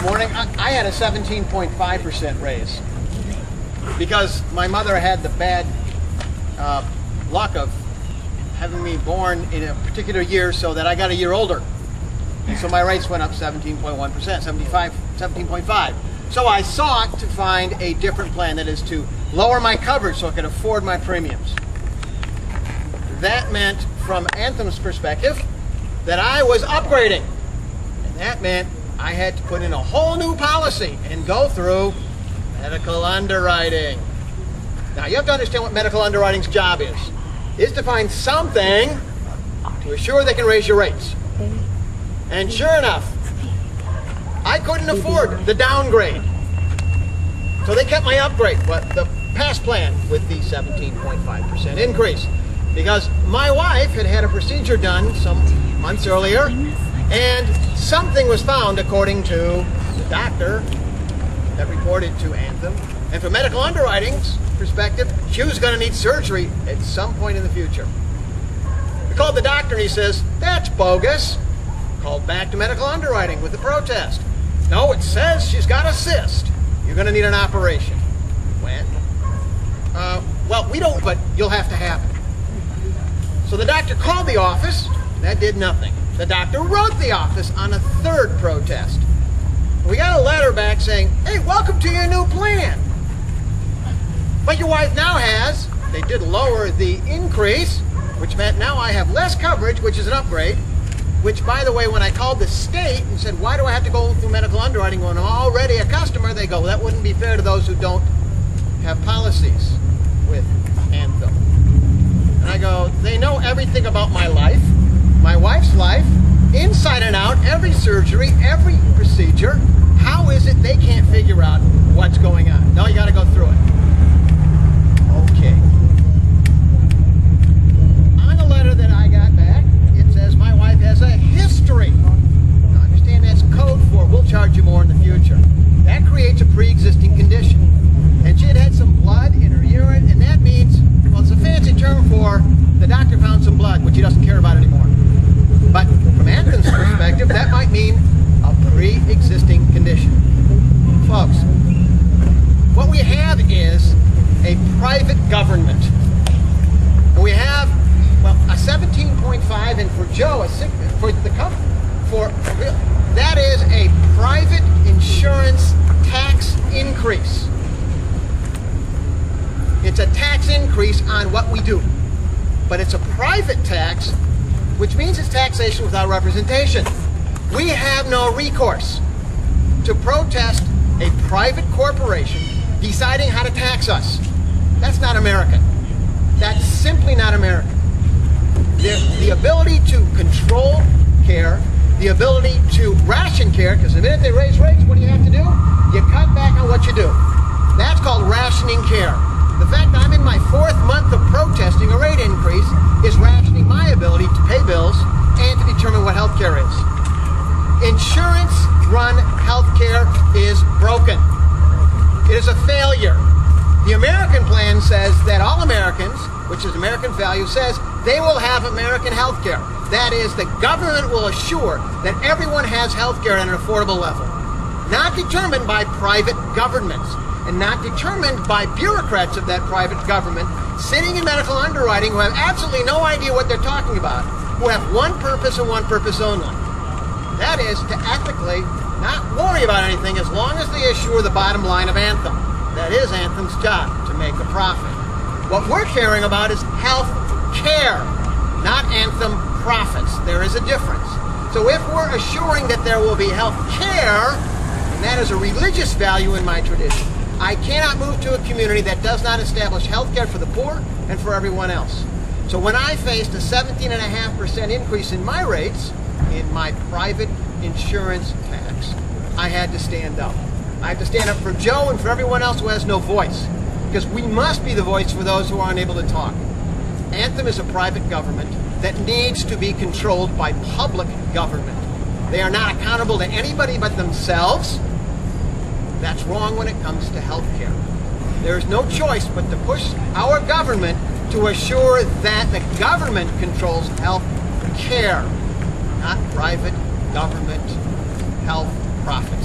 this morning. I had a 17.5% raise because my mother had the bad luck of having me born in a particular year so that I got a year older. And so my rates went up 17.1%, 17.5. So I sought to find a different plan, that is to lower my coverage so I could afford my premiums. That meant, from Anthem's perspective, that I was upgrading. And that meant I had to put in a whole new policy and go through medical underwriting. Now you have to understand what medical underwriting's job is to find something to assure they can raise your rates. And sure enough, I couldn't afford the downgrade. So they kept my upgrade, but the past plan with the 17.5% increase. Because my wife had had a procedure done some months earlier, and something was found according to the doctor that reported to Anthem. And from medical underwriting's perspective, she was going to need surgery at some point in the future. We called the doctor and he says, "That's bogus." Called back to medical underwriting with a protest. "No, it says she's got a cyst. You're going to need an operation." When? Well, we don't, but you'll have to have it. So the doctor called the office. That did nothing. The doctor wrote the office on a third protest. We got a letter back saying, "Hey, welcome to your new plan. But your wife now has," they did lower the increase, which meant now I have less coverage, which is an upgrade. Which, by the way, when I called the state and said, "Why do I have to go through medical underwriting when I'm already a customer?" they go, "That wouldn't be fair to those who don't have policies with Anthem." And I go, "They know everything about my life, my wife's life, inside and out, every surgery, every procedure. How is it they can't figure out what's going on?" "No, you got to go through it." Okay. On the letter that I got back, it says my wife has a history. Now, understand that's code for "we'll charge you more in the future." That creates a pre-existing condition. And she had had some blood in her urine, and that means, well, it's a fancy term for the doctor found some blood, which he doesn't care about anymore. But from Anthem's perspective, that might mean a pre-existing condition. Folks, what we have is a private government. And we have, well, a 17.5, and for Joe, for the company, that is a private insurance tax increase. It's a tax increase on what we do. But it's a private tax, which means it's taxation without representation. We have no recourse to protest a private corporation deciding how to tax us. That's not American. That's simply not American. The ability to control care, the ability to ration care, because the minute they raise rates, what do you have to do? You cut back on what you do. That's called rationing care. The fact that I'm in my 4th month of protesting a rate increase is rationing my ability to pay bills and to determine what health care is. Insurance-run health care is broken. It is a failure. The American plan says that all Americans, which is American value, says they will have American health care. That is, the government will assure that everyone has health care at an affordable level. Not determined by private governments, and not determined by bureaucrats of that private government sitting in medical underwriting who have absolutely no idea what they're talking about, who have one purpose and one purpose only. That is to ethically not worry about anything as long as they assure the bottom line of Anthem. That is Anthem's job, to make a profit. What we're caring about is health care, not Anthem profits. There is a difference. So if we're assuring that there will be health care, and that is a religious value in my tradition, I cannot move to a community that does not establish health care for the poor and for everyone else. So when I faced a 17.5% increase in my rates, in my private insurance tax, I had to stand up. I have to stand up for Joe and for everyone else who has no voice, because we must be the voice for those who are unable to talk. Anthem is a private government that needs to be controlled by public government. They are not accountable to anybody but themselves. That's wrong when it comes to health care. There is no choice but to push our government to assure that the government controls health care, not private government health profit.